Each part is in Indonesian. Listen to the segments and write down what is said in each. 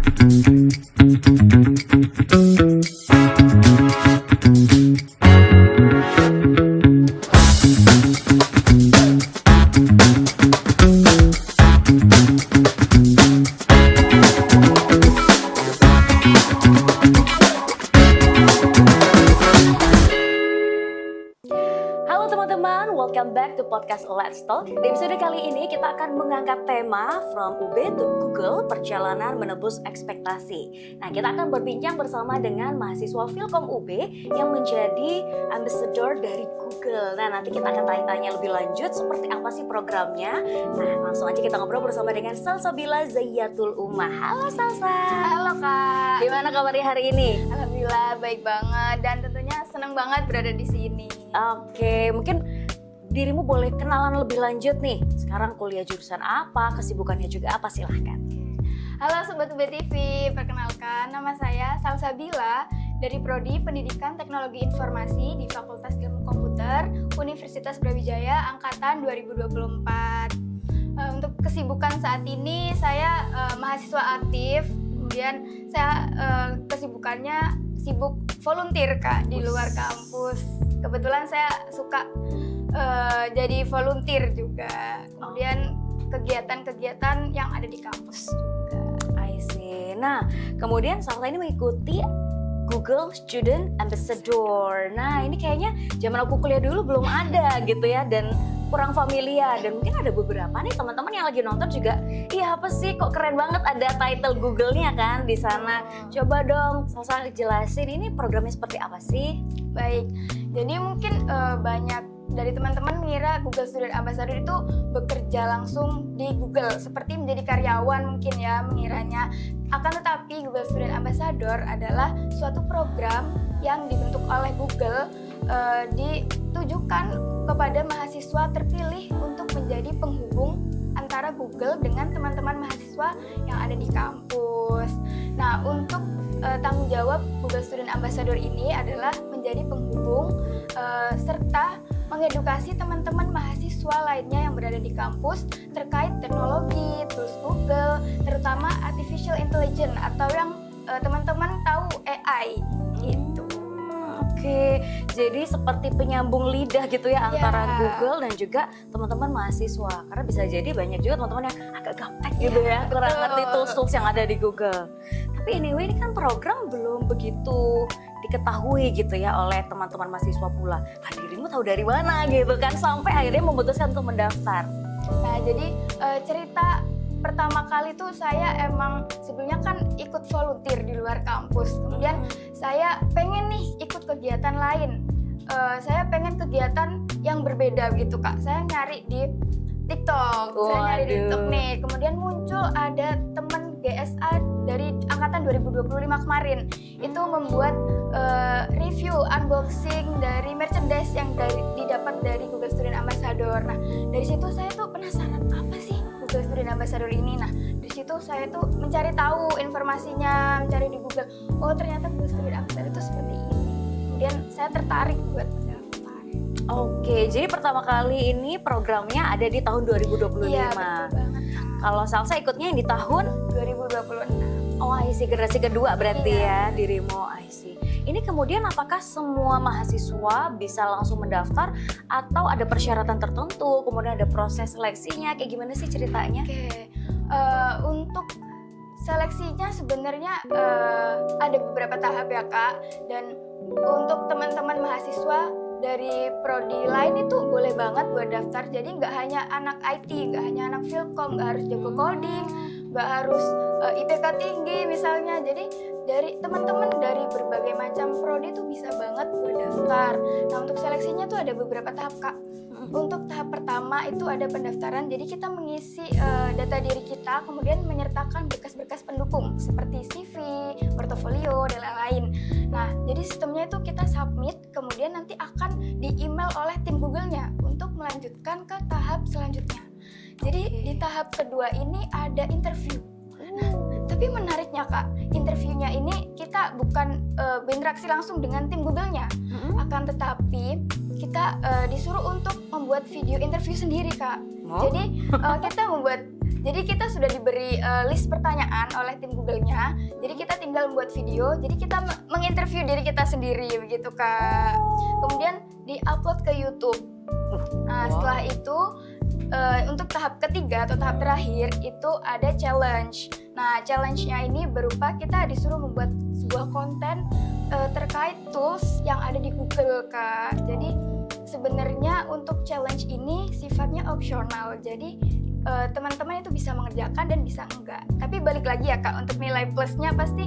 Halo teman-teman, welcome back to podcast Let's Talk. Di episode kali ini kita akan mengangkat tema From UB to Google, Perjalanan Menebus Ekspektasi. Nah, kita akan berbincang bersama dengan mahasiswa Filkom UB yang menjadi ambassador dari Google. Nah, nanti kita akan tanya-tanya lebih lanjut seperti apa sih programnya. Nah, langsung aja kita ngobrol bersama dengan Salsabila Zayatul Umah. Halo Salsa. Halo Kak. Gimana kabarnya hari ini? Alhamdulillah baik banget dan tentunya senang banget berada di sini. Oke, mungkin dirimu boleh kenalan lebih lanjut nih. Sekarang kuliah jurusan apa, kesibukannya juga apa, silahkan. Halo Sobat UB TV, perkenalkan nama saya Salsabila dari Prodi Pendidikan Teknologi Informasi di Fakultas Ilmu Komputer Universitas Brawijaya Angkatan 2024. Untuk kesibukan saat ini saya mahasiswa aktif, kemudian saya kesibukannya sibuk volunteer Kak di luar kampus. Kebetulan saya suka jadi volunteer juga. Kemudian kegiatan-kegiatan yang ada di kampus juga. I see. Nah, kemudian Salsa ini mengikuti Google Student Ambassador. Nah, ini kayaknya zaman aku kuliah dulu belum ada gitu ya, dan kurang familiar, dan mungkin ada beberapa nih teman-teman yang lagi nonton juga, iya apa sih kok keren banget ada title Google-nya kan di sana. Coba dong Salsa jelasin ini programnya seperti apa sih? Baik, jadi mungkin banyak dari teman-teman mengira Google Student Ambassador itu bekerja langsung di Google seperti menjadi karyawan mungkin ya mengiranya. Akan tetapi Google Student Ambassador adalah suatu program yang dibentuk oleh Google ditujukan kepada mahasiswa terpilih untuk menjadi penghubung antara Google dengan teman-teman mahasiswa yang ada di kampus. Nah, untuk tanggung jawab Google Student Ambassador ini adalah menjadi penghubung serta mengedukasi teman-teman mahasiswa lainnya yang berada di kampus terkait teknologi, tools Google, terutama Artificial Intelligence atau yang teman-teman tahu AI gitu. Oke, jadi seperti penyambung lidah gitu ya antara Google dan juga teman-teman mahasiswa. Karena bisa jadi banyak juga teman-teman yang agak gaptek gitu ya, kurang ngerti tools yang ada di Google. Tapi anyway, ini kan program belum begitu diketahui gitu ya oleh teman-teman mahasiswa pula. Nah, dirimu tahu dari mana gitu kan sampai akhirnya memutuskan untuk mendaftar. Nah, jadi cerita pertama kali tuh saya emang sebelumnya kan ikut volunteer di luar kampus. Kemudian saya pengen nih ikut kegiatan lain. Saya pengen kegiatan yang berbeda gitu Kak. Saya nyari di TikTok. Saya nyari di TikTok nih. Kemudian muncul ada teman GSA dari angkatan 2025 kemarin. Itu membuat review unboxing dari merchandise yang didapat dari Google Student Ambassador. Nah, dari situ saya tuh penasaran apa sih Google Student Ambassador ini. Nah, di situ saya tuh mencari tahu informasinya, mencari di Google. Oh, ternyata Google Student Ambassador itu seperti ini. Kemudian saya tertarik buat mendaftar. Oke, jadi pertama kali ini programnya ada di tahun 2025. Iya, betul banget. Kalau Salsa ikutnya yang di tahun 2026. Oh, I see, generasi kedua berarti ya dirimu, I see. Ini kemudian apakah semua mahasiswa bisa langsung mendaftar atau ada persyaratan tertentu, kemudian ada proses seleksinya, kayak gimana sih ceritanya? Oke, untuk seleksinya sebenarnya ada beberapa tahap ya Kak, dan untuk teman-teman mahasiswa dari prodi lain itu boleh banget buat daftar. Jadi nggak hanya anak IT, nggak hanya anak Filkom, nggak harus jago coding, nggak harus IPK tinggi misalnya. Jadi dari teman-teman dari berbagai macam prodi tuh bisa banget buat daftar. Nah, untuk seleksinya tuh ada beberapa tahap Kak. Untuk tahap pertama itu ada pendaftaran, jadi kita mengisi data diri kita, kemudian menyertakan berkas-berkas pendukung seperti CV, portofolio, dan lain-lain. Nah, jadi sistemnya itu kita submit, kemudian nanti akan di-email oleh tim Google-nya untuk melanjutkan ke tahap selanjutnya. Jadi di tahap kedua ini ada interview. Nah, tapi menariknya Kak, interviewnya ini kita bukan berinteraksi langsung dengan tim Google-nya, akan tetapi kita disuruh untuk membuat video interview sendiri Kak. Jadi kita membuat, Jadi kita sudah diberi list pertanyaan oleh tim Google-nya. Jadi kita tinggal membuat video. Jadi kita menginterview diri kita sendiri begitu Kak. Kemudian di-upload ke YouTube. Nah, setelah itu untuk tahap ketiga atau tahap terakhir itu ada challenge. Nah, challenge-nya ini berupa kita disuruh membuat sebuah konten terkait tools yang ada di Google Kak. Jadi sebenarnya untuk challenge ini sifatnya opsional. Jadi teman-teman itu bisa mengerjakan dan bisa enggak. Tapi balik lagi ya Kak, untuk nilai plusnya pasti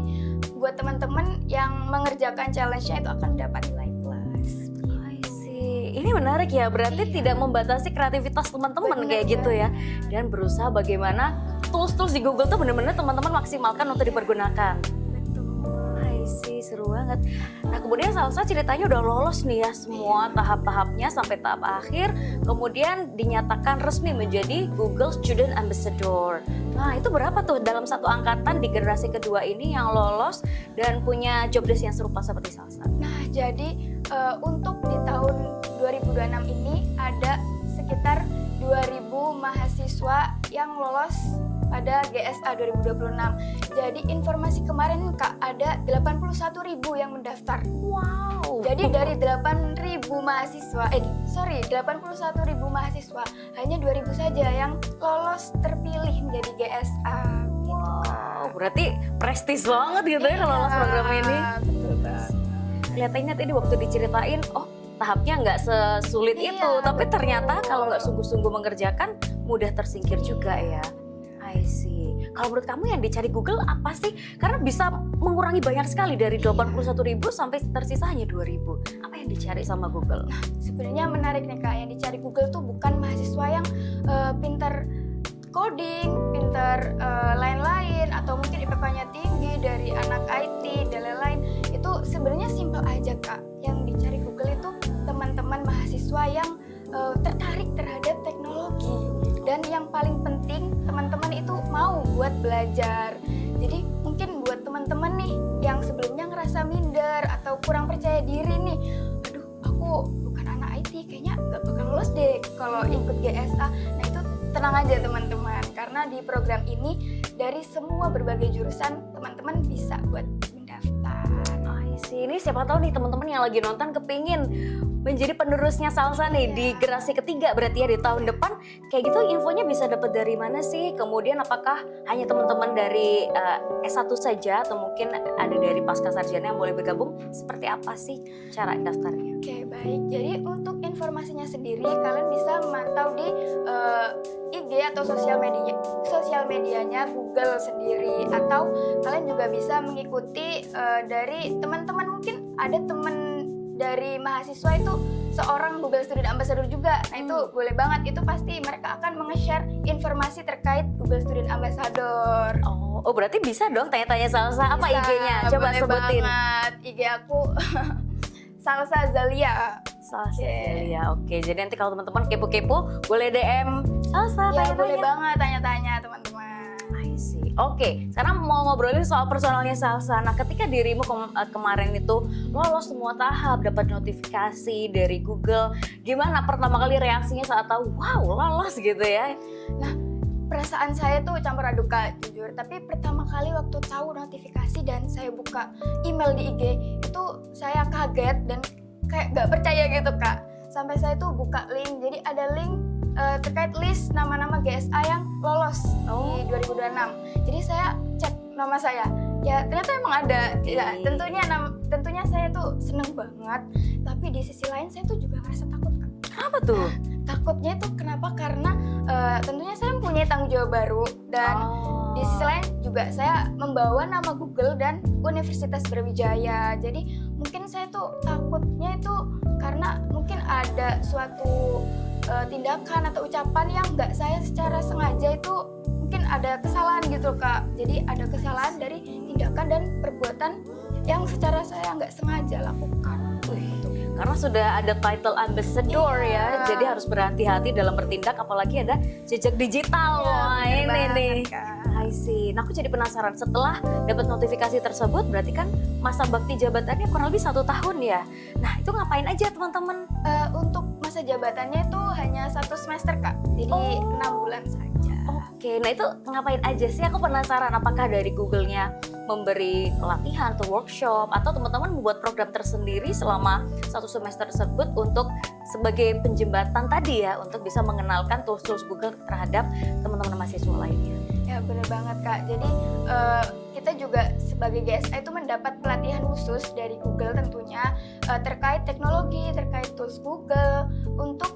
buat teman-teman yang mengerjakan challenge-nya itu akan dapat nilai plus. I see. Ini menarik ya, berarti tidak membatasi kreativitas teman-teman kayak gitu ya. Dan berusaha bagaimana tools-tools di Google tuh benar-benar teman-teman maksimalkan untuk dipergunakan. I see, seru banget. Nah kemudian Salsa ceritanya udah lolos nih ya semua tahap-tahapnya sampai tahap akhir. Kemudian dinyatakan resmi menjadi Google Student Ambassador. Nah itu berapa tuh dalam satu angkatan di generasi kedua ini yang lolos dan punya job desk yang serupa seperti Salsa? Nah jadi untuk di tahun 2026 ini ada sekitar 2.000 mahasiswa yang lolos pada GSA 2026. Jadi informasi kemarin Kak ada 81.000 yang mendaftar. Wow. Jadi dari 8.000 mahasiswa, 81.000 mahasiswa, hanya 2.000 saja yang lolos terpilih menjadi GSA. Gitu, Wow, berarti prestis banget gitu ya kalau lolos program ini. Betul Kak. Kelihatannya tadi waktu diceritain, oh tahapnya nggak sesulit itu, tapi ternyata kalau nggak sungguh-sungguh mengerjakan mudah tersingkir juga ya. I see. Kalau menurut kamu yang dicari Google apa sih? Karena bisa mengurangi banyak sekali dari 81.000 sampai tersisa hanya 2.000. Apa yang dicari sama Google? Nah, sebenarnya menarik nih Kak, yang dicari Google tuh bukan mahasiswa yang pintar coding, pintar lain-lain, atau mungkin IPK-nya tinggi dari anak IT dan lain-lain. Itu sebenarnya simpel aja Kak. Yang dicari Google itu teman-teman mahasiswa yang tertarik terhadap teknologi. Dan yang paling penting, teman-teman itu mau buat belajar. Jadi mungkin buat teman-teman nih yang sebelumnya ngerasa minder atau kurang percaya diri nih, aduh aku bukan anak IT, kayaknya gak bakal lolos deh kalau ikut GSA. Nah itu tenang aja teman-teman, karena di program ini dari semua berbagai jurusan teman-teman bisa buat mendaftar. Ini siapa tahu nih teman-teman yang lagi nonton kepingin menjadi penerusnya Salsa nih di generasi ketiga berarti ya di tahun depan. Kayak gitu infonya bisa dapat dari mana sih? Kemudian apakah hanya teman-teman dari S1 saja atau mungkin ada dari pasca sarjana yang boleh bergabung? Seperti apa sih cara daftarnya? Oke, baik. Jadi untuk informasinya sendiri kalian bisa memantau di IG atau sosial medianya Google sendiri, atau kalian juga bisa mengikuti dari teman-teman, mungkin ada teman dari mahasiswa itu seorang Google Student Ambassador juga. Nah itu boleh banget, itu pasti mereka akan menge-share informasi terkait Google Student Ambassador. Oh berarti bisa dong tanya-tanya Salsa. Apa Bisa, IG-nya? Coba boleh sebutin. banget. IG aku Salsa Zalia. Salsa Zalia. Oke, jadi nanti kalau teman-teman kepo-kepo boleh DM Salsa. Ya tanya-tanya. boleh banget tanya-tanya teman-teman. I see. Oke, sekarang mau ngobrolin soal personalnya Salsa. Nah, ketika dirimu kemarin itu lolos semua tahap, dapat notifikasi dari Google, gimana pertama kali reaksinya saat tahu, wow, lolos gitu ya? Nah, perasaan saya tuh campur aduk Kak, jujur. Tapi pertama kali waktu tahu notifikasi dan saya buka email di IG, itu saya kaget dan kayak gak percaya gitu Kak. Sampai saya tuh buka link, jadi ada link terkait list nama-nama GSA yang lolos di 2026. Jadi saya cek nama saya, ya ternyata emang ada. Ya tentunya saya tuh seneng banget. Tapi di sisi lain saya tuh juga ngerasa takut Kak. Kenapa tuh? Takutnya itu kenapa? Karena tentunya saya mempunyai tanggung jawab baru, dan di sisi lain juga saya membawa nama Google dan Universitas Brawijaya. Jadi mungkin saya tuh takutnya itu karena mungkin ada suatu tindakan atau ucapan yang nggak saya secara sengaja itu mungkin ada kesalahan gitu Kak. Jadi ada kesalahan dari tindakan dan perbuatan yang secara saya nggak sengaja lakukan. Karena sudah ada title ambassador ya, jadi harus berhati-hati dalam bertindak, apalagi ada jejak digital. Wah ini nih. I see. Nah aku jadi penasaran, setelah dapat notifikasi tersebut berarti kan masa bakti jabatannya kurang lebih 1 tahun ya. Nah itu ngapain aja teman-teman? Untuk masa jabatannya itu hanya 1 semester Kak, jadi 6 bulan saja. Oke, nah itu ngapain aja sih? Aku penasaran apakah dari Google-nya memberi pelatihan atau workshop atau teman-teman membuat program tersendiri selama 1 semester tersebut untuk sebagai penjembatan tadi ya untuk bisa mengenalkan tools-tools Google terhadap teman-teman mahasiswa lainnya. Ya benar banget Kak. Jadi kita juga sebagai GSA itu mendapat pelatihan khusus dari Google tentunya terkait teknologi, terkait tools Google untuk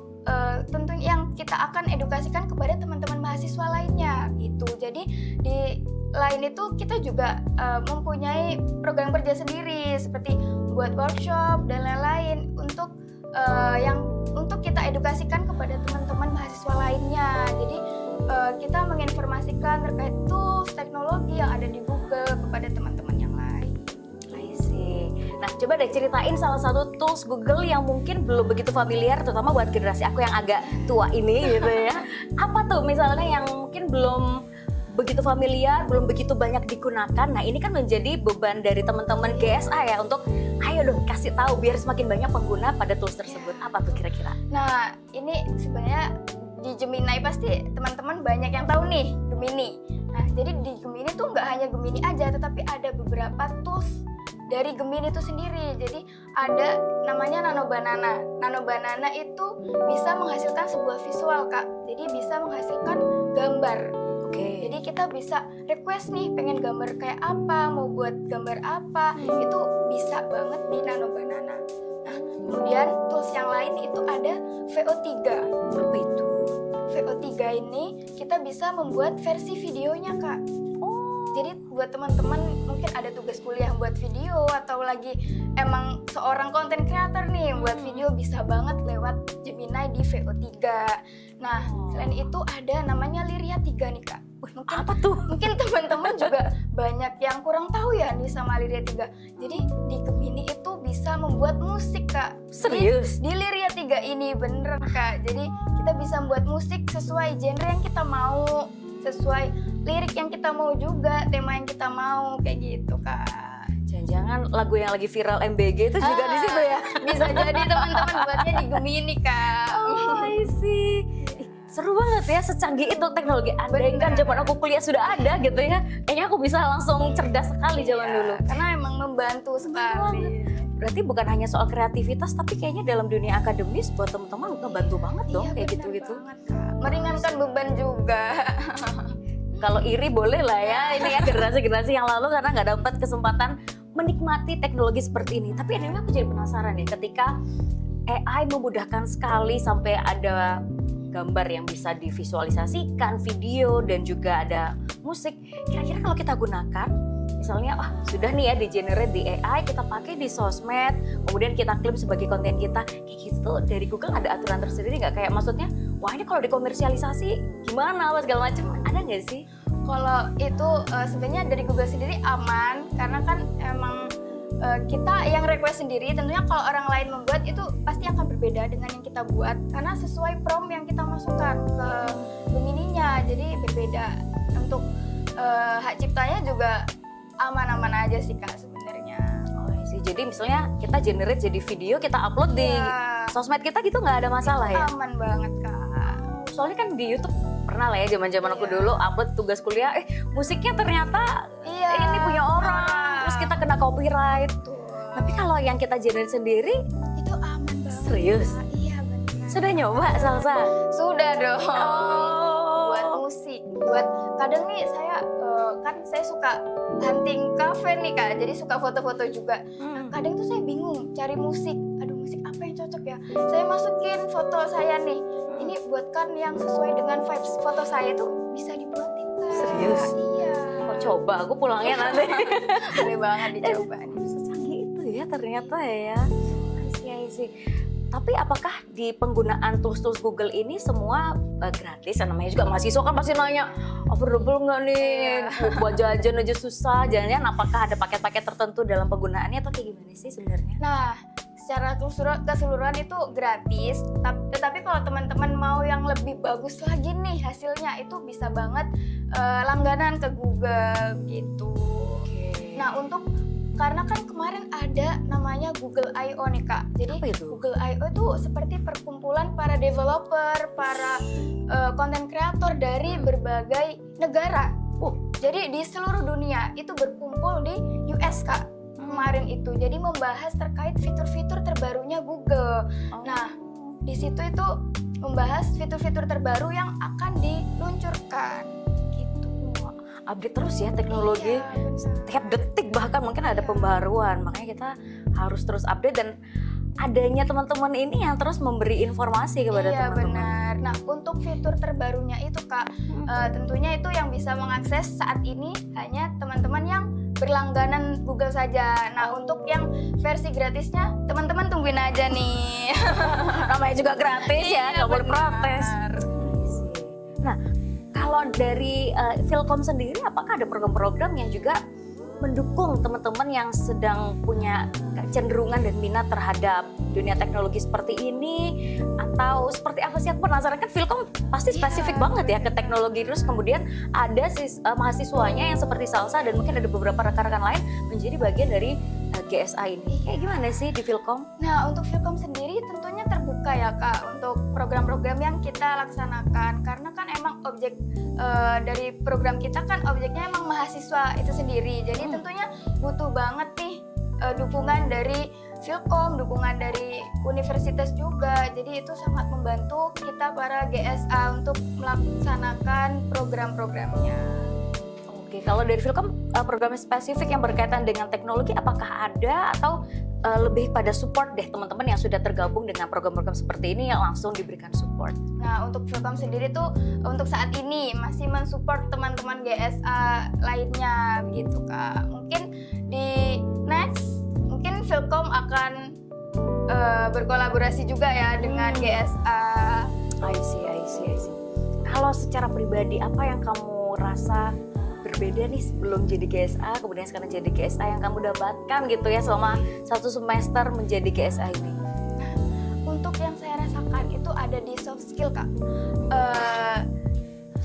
tentunya yang kita akan edukasikan kepada teman-teman mahasiswa lainnya gitu. Jadi di lain itu kita juga mempunyai program kerja sendiri seperti buat workshop dan lain-lain untuk untuk kita edukasikan kepada teman-teman mahasiswa lainnya. Jadi kita menginformasikan terkait tools teknologi yang ada di Google kepada teman-teman yang lain. I see. Nah, coba deh ceritain salah satu tools Google yang mungkin belum begitu familiar, terutama buat generasi aku yang agak tua ini gitu ya. Apa tuh misalnya yang mungkin belum begitu familiar, belum begitu banyak digunakan. Nah, ini kan menjadi beban dari teman-teman GSA ya untuk ayo dong kasih tahu biar semakin banyak pengguna pada tools tersebut. Apa tuh kira-kira? Nah, ini sebenarnya di Gemini pasti teman-teman banyak yang tahu nih Gemini. Nah, jadi di Gemini tuh nggak hanya Gemini aja, tetapi ada beberapa tools dari Gemini itu sendiri. Jadi ada namanya Nano Banana. Nano Banana itu bisa menghasilkan sebuah visual Kak. Jadi bisa menghasilkan gambar. Oke. Jadi kita bisa request nih pengen gambar kayak apa, mau buat gambar apa, itu bisa banget di Nano Banana. Nah, kemudian tools yang lain itu ada VO3. Apa itu? VO3 ini kita bisa membuat versi videonya Kak. Oh. Jadi buat teman-teman mungkin ada tugas kuliah buat video atau lagi emang seorang content creator nih buat video bisa banget lewat Gemini di VO3. Nah, selain itu ada namanya Lyria 3 nih Kak. Mungkin Apa tuh? mungkin teman-teman juga banyak yang kurang tahu ya nih sama Lyria 3. Jadi di Gemini itu bisa membuat musik Kak. Serius? Di Lyria 3 ini bener Kak. Jadi kita bisa membuat musik sesuai genre yang kita mau, sesuai lirik yang kita mau juga, tema yang kita mau, kayak gitu Kak. Jangan-jangan lagu yang lagi viral MBG itu juga di situ ya? Bisa jadi teman-teman buatnya di Gemini Kak. Oh, I see. Ih, seru banget ya, secanggih itu teknologi. Andai kan Bener. zaman aku kuliah sudah ada gitu ya, kayaknya aku bisa langsung cerdas sekali zaman Iya, dulu. karena emang membantu sekali. Berarti bukan hanya soal kreativitas, tapi kayaknya dalam dunia akademis buat teman-teman ngebantu banget dong Iya, kayak bener gitu-gitu. banget, Kak. Meringankan beban juga. Kalau iri boleh lah ya, ini ya generasi-generasi yang lalu karena nggak dapat kesempatan menikmati teknologi seperti ini. Tapi anyway aku jadi penasaran nih, ketika AI memudahkan sekali sampai ada gambar yang bisa divisualisasikan, video dan juga ada musik. Kira-kira kalau kita gunakan, misalnya sudah nih ya di generate di AI, kita pakai di sosmed, kemudian kita klaim sebagai konten kita, kayak gitu dari Google ada aturan tersendiri nggak? Kayak maksudnya, wah ini kalau dikomersialisasi gimana, apa segala macam, ada nggak sih? Kalau itu sebenarnya dari Google sendiri aman karena kan emang kita yang request sendiri. Tentunya kalau orang lain membuat itu pasti akan berbeda dengan yang kita buat karena sesuai prompt yang kita masukkan ke Gemini-nya. Jadi berbeda. Untuk hak ciptanya juga aman-aman aja sih Kak sebenarnya. Oh sih, jadi misalnya kita generate jadi video, kita upload di Ya, sosmed kita gitu nggak ada masalah ya? aman banget Kak. Soalnya kan di YouTube pernah lah ya zaman-zaman aku Iya. dulu upload tugas kuliah, musiknya ternyata Iya. ini punya orang, terus kita kena copyright. Tuh. Tapi kalau yang kita generate sendiri, Itu aman banget. serius? Kak. Iya benar. Sudah nyoba Salsa? Sudah dong. Oh. Buat musik, buat kadang nih saya kan saya suka hunting cafe nih Kak, jadi suka foto-foto juga. Kadang tuh saya bingung cari musik. Aduh musik apa yang cocok ya? Saya masukin foto saya nih. Ini buatkan yang sesuai dengan vibes foto saya tuh bisa dibuatin Kak. Serius? Iya. Oh, coba aku pulangnya nanti. Boleh banget dicoba nih. Secanggih itu ya ternyata ya. I see. Tapi apakah di penggunaan tools-tools Google ini semua gratis? Namanya juga mahasiswa kan pasti nanya, affordable nggak nih? Buat jajan aja susah. Jangan-jangan apakah ada paket-paket tertentu dalam penggunaannya atau kayak gimana sih sebenarnya? Nah, secara keseluruhan itu gratis, tetapi kalau teman-teman mau yang lebih bagus lagi nih hasilnya itu bisa banget langganan ke Google gitu. Oke. Nah, untuk karena kan kemarin ada namanya Google I.O. nih Kak. Jadi Apa itu? Google I.O. itu seperti perkumpulan para developer, para content creator dari berbagai negara. Jadi di seluruh dunia itu berkumpul di US Kak kemarin itu. Jadi membahas terkait fitur-fitur terbarunya Google. Nah, di situ itu membahas fitur-fitur terbaru yang akan diluncurkan. Gitu. Update terus ya teknologi. Iya, benar. Setiap detik bahkan mungkin ada Iya. pembaruan. Makanya kita harus terus update dan adanya teman-teman ini yang terus memberi informasi kepada Iya teman-teman. benar. Nah untuk fitur terbarunya itu Kak, tentunya itu yang bisa mengakses saat ini hanya teman-teman yang berlangganan Google saja. Nah untuk yang versi gratisnya teman-teman tungguin aja nih. Namanya juga gratis ya, Iya, nggak boleh benar. protes. Nah, kalau dari Philcom sendiri, apakah ada program-program yang juga mendukung teman-teman yang sedang punya kecenderungan dan minat terhadap dunia teknologi seperti ini, atau seperti apa sih? Aku penasaran, kan Philcom pasti Iya, spesifik banget ya ke teknologi, terus kemudian ada mahasiswanya yang seperti Salsa dan mungkin ada beberapa rekan-rekan lain menjadi bagian dari GSA ini. Kayak gimana sih di Philcom? Nah untuk Philcom sendiri tentunya terbuka ya Kak untuk program-program yang kita laksanakan, karena kan emang objek dari program kita kan objeknya emang mahasiswa itu sendiri. Jadi tentunya butuh banget nih dukungan dari Philcom, dukungan dari universitas juga. Jadi itu sangat membantu kita para GSA untuk melaksanakan program-programnya. Oke, kalau dari Philcom program spesifik yang berkaitan dengan teknologi apakah ada atau lebih pada support deh teman-teman yang sudah tergabung dengan program-program seperti ini yang langsung diberikan support? Nah untuk Philcom sendiri tuh untuk saat ini masih mensupport teman-teman GSA lainnya begitu Kak. Mungkin di next mungkin Philcom akan berkolaborasi juga ya dengan GSA. I see. Kalau secara pribadi apa yang kamu rasa berbeda nih sebelum jadi GSA kemudian sekarang jadi GSA yang kamu dapatkan gitu ya selama 1 semester menjadi GSA ini? Untuk yang saya rasakan itu ada di soft skill Kak.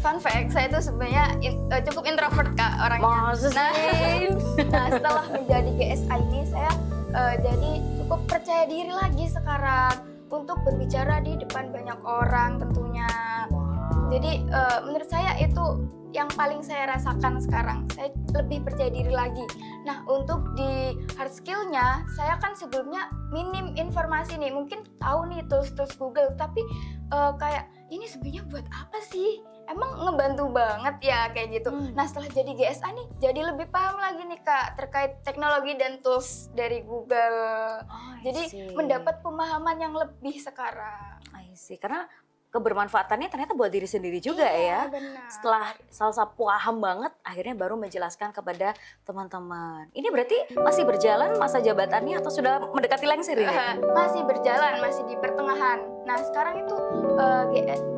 Fun fact, saya itu sebenarnya cukup introvert Kak orangnya. Masa sih? Nah setelah menjadi GSA ini saya jadi cukup percaya diri lagi sekarang untuk berbicara di depan banyak orang tentunya. Jadi menurut saya itu yang paling saya rasakan sekarang. Saya lebih percaya diri lagi. Nah untuk di hard skill-nya, saya kan sebelumnya minim informasi nih. Mungkin tahu nih tools-tools Google, tapi kayak ini sebenarnya buat apa sih? Emang ngebantu banget ya kayak gitu. Nah setelah jadi GSA nih, jadi lebih paham lagi nih Kak terkait teknologi dan tools dari Google. Jadi mendapat pemahaman yang lebih sekarang. I see. Karena kebermanfaatannya ternyata buat diri sendiri juga ya. Benar. Setelah Salsa paham banget, akhirnya baru menjelaskan kepada teman-teman. Ini berarti masih berjalan masa jabatannya atau sudah mendekati lengser ini? Masih berjalan, masih di pertengahan. Nah sekarang itu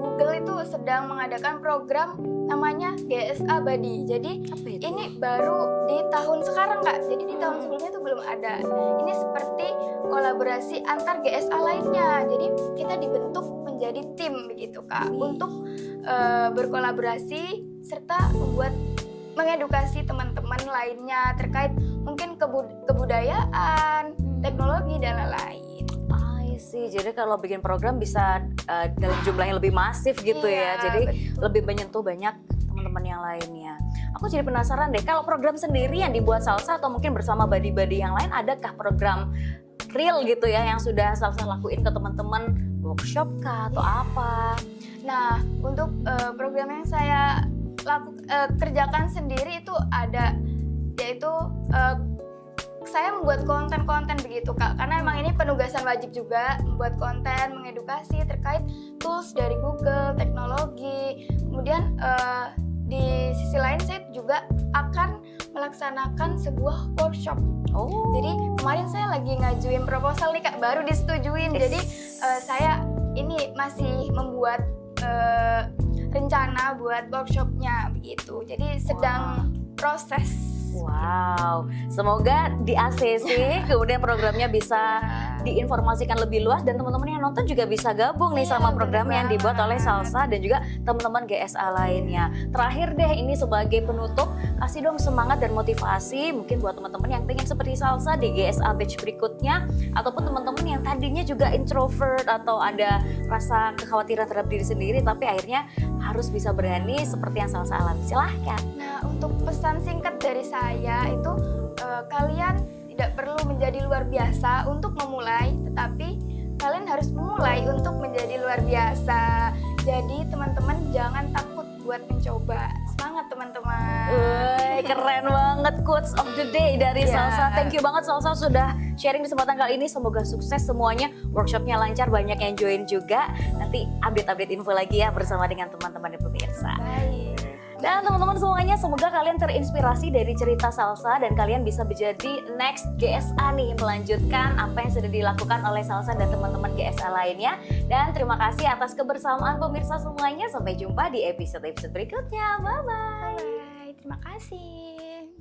Google itu sedang mengadakan program namanya GSA Buddy. Jadi ini baru di tahun sekarang Kak. Jadi di tahun sebelumnya itu belum ada. Ini seperti kolaborasi antar GSA lainnya. Jadi kita dibentuk menjadi tim begitu Kak untuk berkolaborasi serta mengedukasi teman-teman lainnya terkait mungkin kebudayaan, teknologi dan lain-lain. I see. Jadi kalau bikin program bisa dalam jumlah yang lebih masif gitu ya. Iya, Jadi betul. lebih menyentuh banyak teman-teman yang lainnya. Aku jadi penasaran deh, kalau program sendiri yang dibuat Salsa atau mungkin bersama buddy-buddy yang lain, adakah program real gitu ya yang sudah Salsa lakuin ke teman-teman, workshop kah atau apa? Nah, untuk program yang saya kerjakan sendiri itu ada, yaitu saya membuat konten-konten begitu Kak, karena emang ini penugasan wajib juga membuat konten, mengedukasi terkait tools dari Google, teknologi. Kemudian di sisi lain saya juga akan melaksanakan sebuah workshop. Jadi kemarin saya lagi ngajuin proposal nih Kak, baru disetujuin. Jadi saya ini masih membuat rencana buat workshopnya begitu. Jadi sedang proses. Wow, semoga di ACC kemudian programnya bisa diinformasikan lebih luas dan teman-teman yang nonton juga bisa gabung nih sama program yang dibuat oleh Salsa dan juga teman-teman GSA lainnya. Terakhir deh, ini sebagai penutup, kasih dong semangat dan motivasi mungkin buat teman-teman yang pengen seperti Salsa di GSA batch berikutnya, ataupun teman-teman yang tadinya juga introvert atau ada rasa kekhawatiran terhadap diri sendiri tapi akhirnya harus bisa berani seperti yang Salsa alami. Silahkan. Nah, untuk pesan singkat dari saya itu kalian tidak perlu menjadi luar biasa untuk memulai, tetapi kalian harus memulai untuk menjadi luar biasa. Jadi teman-teman jangan takut buat mencoba. Semangat teman-teman. Keren banget quotes of the day dari Salsa. Thank you banget Salsa sudah sharing di kesempatan kali ini. Semoga sukses semuanya, workshopnya lancar, banyak yang join juga. Nanti update-update info lagi ya bersama dengan teman-teman dan pemirsa. Baik. Dan teman-teman semuanya, semoga kalian terinspirasi dari cerita Salsa dan kalian bisa menjadi next GSA nih, melanjutkan apa yang sudah dilakukan oleh Salsa dan teman-teman GSA lainnya. Dan terima kasih atas kebersamaan pemirsa semuanya. Sampai jumpa di episode-episode berikutnya. Bye-bye. Bye. Terima kasih.